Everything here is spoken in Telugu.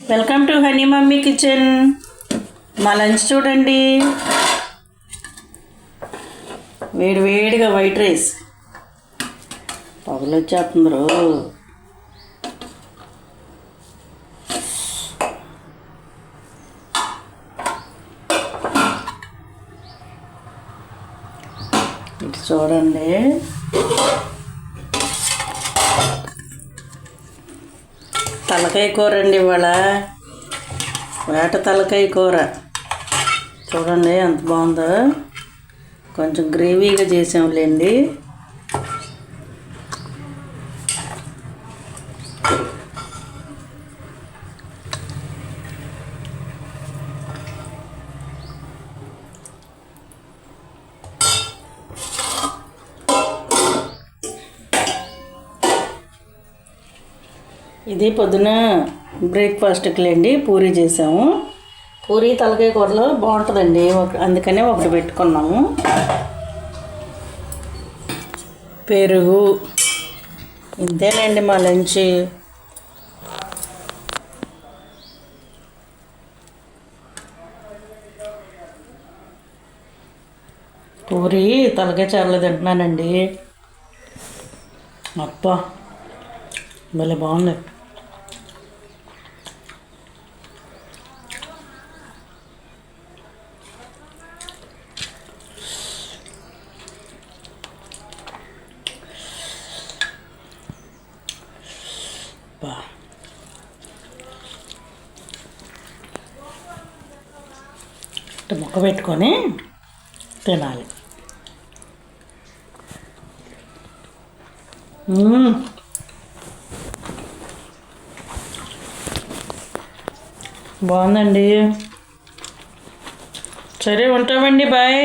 Welcome to honey mummy kitchen. మా లంచ్ చూడండి, వేడి వేడిగా వైట్ రైస్. పగలు వచ్చేస్తుందరు. ఇటు చూడండి, తలకాయ కూర అండి. ఇవాళ వేట తలకాయ కూర చూడండి ఎంత బాగుందో. కొంచెం గ్రేవీగా చేసాంలేండి. ఇది పొద్దున బ్రేక్ఫాస్ట్కి లేండి, పూరీ చేసాము. పూరీ తలకాయ కూరలో బాగుంటుందండి, అందుకనే ఒకటి పెట్టుకున్నాము. పెరుగు, ఇంతేనండి మా లంచ్. పూరీ తలకాయ చారులో తింటున్నానండి. అబ్బా భలే బాగుంది. ముక్క పెట్టుకొని తినాలి. బాగుందండి. సరే ఉంటామండి, బాయ్.